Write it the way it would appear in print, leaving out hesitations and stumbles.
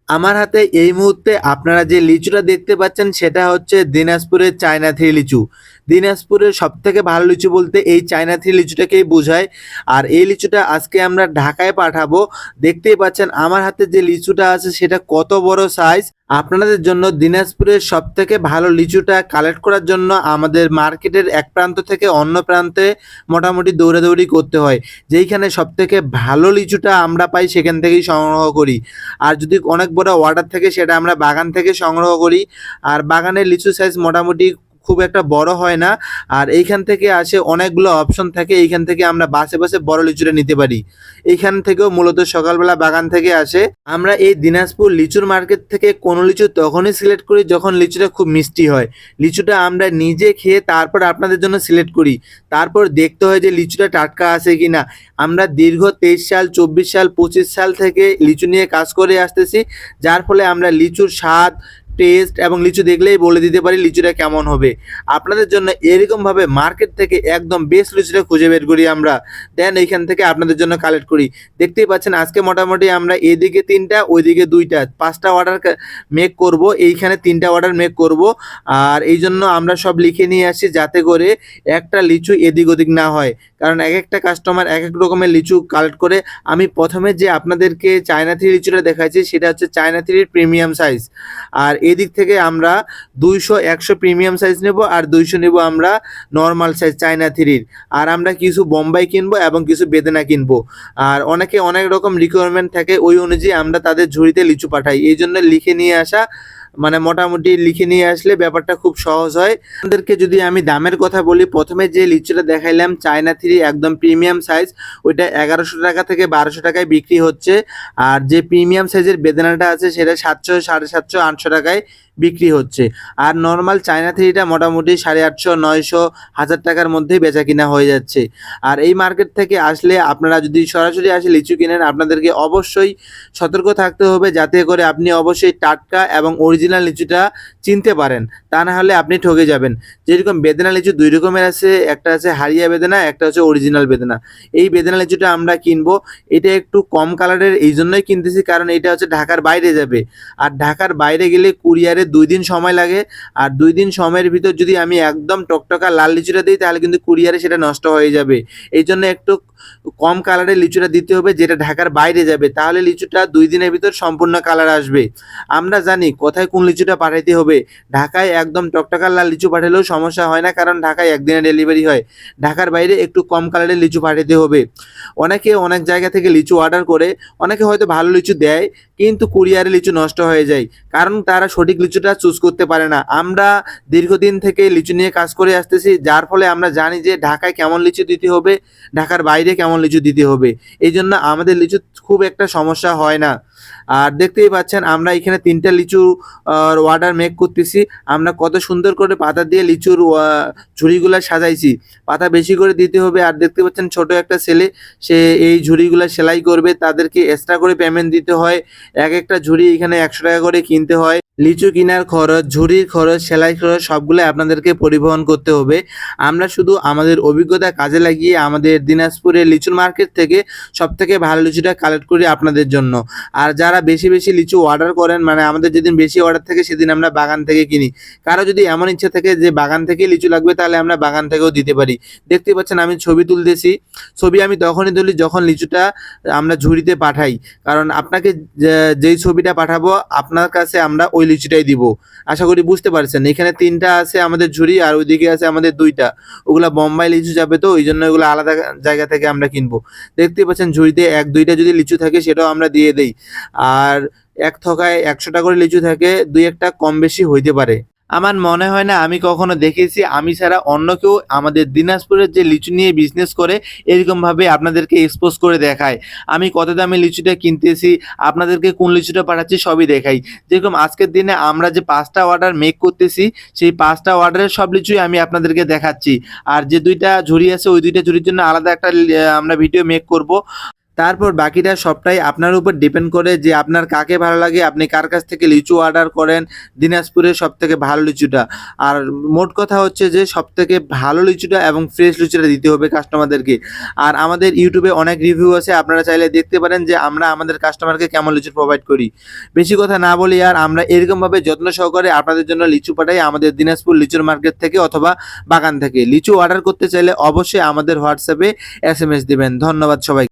আমার হাতে এই মুহূর্তে আপনারা যে লিচুটা দেখতে পাচ্ছেন সেটা হচ্ছে দিনাজপুরের চায়না থ্রি লিচু। দিনাজপুরের সবথেকে ভালো লিচু বলতে এই চায়না থ্রি লিচুটাকেই বোঝায়। আর এই লিচুটা আজকে আমরা ঢাকায় পাঠাবো। দেখতেই পাচ্ছেন আমার হাতে যে লিচুটা আছে সেটা কত বড় সাইজ। আপনাদের জন্য দিনাজপুরের সবথেকে ভালো লিচুটা কালেক্ট করার জন্য আমাদের মার্কেটের এক প্রান্ত থেকে অন্য প্রান্তে মোটামুটি দৌড়াদৌড়ি করতে হয়। যেইখানে সবথেকে ভালো লিচুটা আমরা পাই সেখান থেকেই সংগ্রহ করি। আর যদি অনেক বড় অর্ডার থাকে সেটা আমরা বাগান থেকে সংগ্রহ করি। আর বাগানের লিচু সাইজ মোটামুটি খুব একটা বড় হয় না। আর এইখান থেকে আসে অনেকগুলো অপশন থাকে, এইখান থেকে আমরা বাসে বাসে বড় লিচুটা নিতে পারি। এইখান থেকেও মূলত সকালবেলা বাগান থেকে আসে। আমরা এই দিনাজপুর লিচুর মার্কেট থেকে কোনো লিচু তখনই সিলেক্ট করি যখন লিচুটা খুব মিষ্টি হয়। লিচুটা আমরা নিজে খেয়ে তারপর আপনাদের জন্য সিলেক্ট করি। তারপর দেখতে হয় যে লিচুটা টাটকা আছে কি না। আমরা দীর্ঘ 23 সাল, 24 সাল, 25 সাল থেকে লিচু নিয়ে কাজ করে আসতেছি, যার ফলে আমরা লিচুর স্বাদ, টেস্ট এবং লিচু দেখলেই বলে দিতে পারি লিচুটা কেমন হবে। আপনাদের জন্য এরকমভাবে মার্কেট থেকে একদম বেস্ট লিচুটা খুঁজে বের করি আমরা, দেন এইখান থেকে আপনাদের জন্য কালেক্ট করি। দেখতেই পাচ্ছেন আজকে মোটামুটি আমরা এদিকে 3টা, ওইদিকে 2টা, 5টা অর্ডার মেক করব। এইখানে 3টা অর্ডার মেক করব। আর এই জন্য আমরা সব লিখে নিয়ে আসি যাতে করে একটা লিচু এদিক ওদিক না হয়, কারণ এক একটা কাস্টমার এক এক রকমের লিচু কালেক্ট করে। আমি প্রথমে যে আপনাদেরকে চায়না থ্রি লিচুটা দেখাচ্ছি সেটা হচ্ছে চায়না থ্রির প্রিমিয়াম সাইজ। আর এদিক থেকে আমরা 200, 100 প্রিমিয়াম সাইজ নেব, আর 200 নেব আমরা নর্মাল সাইজ চায়না থ্রির। আর আমরা কিছু বোম্বাই কিনবো এবং কিছু বেদেনা কিনবো। আর অনেকে অনেক রকম রিকোয়ারমেন্ট থাকে, ওই অনুযায়ী আমরা তাদের ঝুড়িতে লিচু পাঠাই। এই জন্য লিখে নিয়ে আসা, মানে মোটামুটি লিখে নিয়ে আসলে ব্যাপারটা খুব সহজ হয়। আপনাদেরকে যদি আমি দামের কথা বলি, প্রথমে যে লিচুটা দেখাইলাম চায়না থ্রি একদম প্রিমিয়াম সাইজ, ওইটা 1100 টাকা থেকে 1200 টাকায় বিক্রি হচ্ছে। আর যে প্রিমিয়াম সাইজের বেদানাটা আছে সেটা 700, 750, 800 টাকায় বিক্রি হচ্ছে। আর নর্মাল চায়না থ্রিটা মোটামুটি 850, 900, 1000 টাকার মধ্যেই বেচা কিনা হয়ে যাচ্ছে। আর এই মার্কেট থেকে আসলে আপনারা যদি সরাসরি আসে লিচু কিনেন, আপনাদেরকে অবশ্যই সতর্ক থাকতে হবে যাতে করে আপনি অবশ্যই টাটকা এবং অরিজিনাল লিচুটা চিনতে পারেন, তা না হলে আপনি ঠকে যাবেন। যেরকম বেদেনা লিচু 2 রকমের আছে, একটা আছে হারিয়া বেদেনা, একটা হচ্ছে অরিজিনাল বেদেনা। এই বেদেনা লিচুটা আমরা কিনবো, এটা একটু কম কালারের, এই জন্যই কিনতেছি কারণ এটা হচ্ছে ঢাকার বাইরে যাবে। আর ঢাকার বাইরে গেলে কুরিয়ারে 2 দিন সময় লাগে। আর 2 দিন সময়ের ভিতর যদি আমি একদম টকটকা লাল লিচুটা দিই তাহলে কিন্তু কুরিয়ারে সেটা নষ্ট হয়ে যাবে। এই জন্য একটু কম কালারের লিচুটা দিতে হবে যেটা ঢাকার বাইরে যাবে, তাহলে লিচুটা 2 দিনের ভিতর সম্পূর্ণ কালার আসবে। আমরা জানি কোথায় কোন লিচুটা পাঠাইতে হবে। ঢাকায় একদম টকটকা লাল লিচু পাঠালেও সমস্যা হয় না, কারণ ঢাকায় একদিনে ডেলিভারি হয়। ঢাকার বাইরে একটু কম কালারের লিচু পাঠাতে হবে। অনেকে অনেক জায়গা থেকে লিচু অর্ডার করে, অনেকে হয়তো ভালো লিচু দেয় কিন্তু কুরিয়ারে লিচু নষ্ট হয়ে যায়, কারণ তারা সঠিক লিচুটা চুজ করতে পারে না। আমরা দীর্ঘদিন থেকে লিচু নিয়ে কাজ করে আসতেছি, যার ফলে আমরা জানি যে ঢাকায় কেমন লিচু দিতে হবে, ঢাকার বাইরে কেমন লিচু দিতে হবে। এই জন্য আমাদের লিচু খুব একটা সমস্যা হয় না। আর দেখতেই পাচ্ছেন আমরা এখানে 3টা লিচু অর্ডার মেক করতেছি। আমরা কত সুন্দর করে পাতা দিয়ে লিচুর ঝুড়িগুলো সাজাইছি। পাতা বেশি করে দিতে হবে। আর দেখতে পাচ্ছেন ছোট একটা ছেলে, সে এই ঝুড়িগুলো সেলাই করবে, তাদেরকে এক্সট্রা করে পেমেন্ট দিতে হয়। এক একটা ঝুড়ি এখানে 100 টাকা করে কিনতে হয়। লিচু কেনার খরচ, ঝুড়ির খরচ, সেলাই খরচ সবগুলো আপনাদেরকে পরিবহন করতে হবে। আমরা শুধু আমাদের অভিজ্ঞতা কাজে লাগিয়ে আমাদের দিনাজপুরের লিচুর মার্কেট থেকে সবথেকে ভালো লিচুটা কালেক্ট করি আপনাদের জন্য। আর যারা বেশি বেশি লিচু অর্ডার করেন, মানে আমাদের যেদিন বেশি অর্ডার থাকে সেদিন আমরা বাগান থেকে কিনি। কারো যদি এমন ইচ্ছা থাকে যে বাগান থেকে লিচু লাগবে তাহলে আমরা বাগান থেকেও দিতে পারি। দেখতে পাচ্ছেন আমি ছবি তুলতেছি। ছবি আমি তখনই তুলি যখন লিচুটা আমরা ঝুড়িতে পাঠাই, কারণ আপনাকে যেই ছবিটা পাঠাবো আপনার কাছে আমরা ওই লিচুটাই দিব। আশা করি বুঝতে পারছেন। এখানে 3টা আছে আমাদের ঝুড়ি, আর ওইদিকে আছে আমাদের 2টা। ওগুলা বোম্বাই লিচু যাবে, তো ওই জন্য ওগুলো আলাদা জায়গা থেকে আমরা কিনবো। দেখতে পাচ্ছেন ঝুড়িতে 1-2টা যদি লিচু থাকে সেটাও আমরা দিয়ে দেই। আর এক থকায় 100 টাকা করে লিচু থাকে, 2-1টা কম বেশি হইতে পারে। আমার মনে হয় না আমি কখনো দেখেছি আমি ছাড়া অন্য কেউ আমাদের দিনাজপুরের যে লিচু নিয়ে বিজনেস করে এরকমভাবে আপনাদেরকে এক্সপোজ করে দেখায়। আমি কত দামে লিচুটা কিনতেছি, আপনাদেরকে কোন লিচুটা পাঠাচ্ছি সবই দেখাই। যেরকম আজকের দিনে আমরা যে 5টা অর্ডার মেক করতেছি, সেই 5টা অর্ডারের সব লিচুই আমি আপনাদেরকে দেখাচ্ছি। আর যে 2টা ঝুড়ি আছে ওই 2টা ঝুড়ির জন্য আলাদা একটা আমরা ভিডিও মেক করব। তারপর বাকিটা সবটাই আপনার উপর ডিপেন্ড করে যে আপনার কাকে ভালো লাগে, আপনি কার কাছ থেকে লিচু অর্ডার করেন দিনাজপুরের সবথেকে ভালো লিচুটা। আর মোট কথা হচ্ছে যে সবথেকে ভালো লিচুটা এবং ফ্রেশ লিচুটা দিতে হবে কাস্টমারদেরকে। আর আমাদের ইউটিউবে অনেক রিভিউ আছে, আপনারা চাইলে দেখতে পারেন যে আমরা আমাদের কাস্টমারকে কেমন লিচু প্রোভাইড করি। বেশি কথা না বলি আর আমরা এরকমভাবে যত্ন সহকারে আপনাদের জন্য লিচু পাঠাই আমাদের দিনাজপুর লিচুর মার্কেট থেকে অথবা বাগান থেকে। লিচু অর্ডার করতে চাইলে অবশ্যই আমাদের হোয়াটসঅ্যাপে SMS দিবেন। ধন্যবাদ সবাই।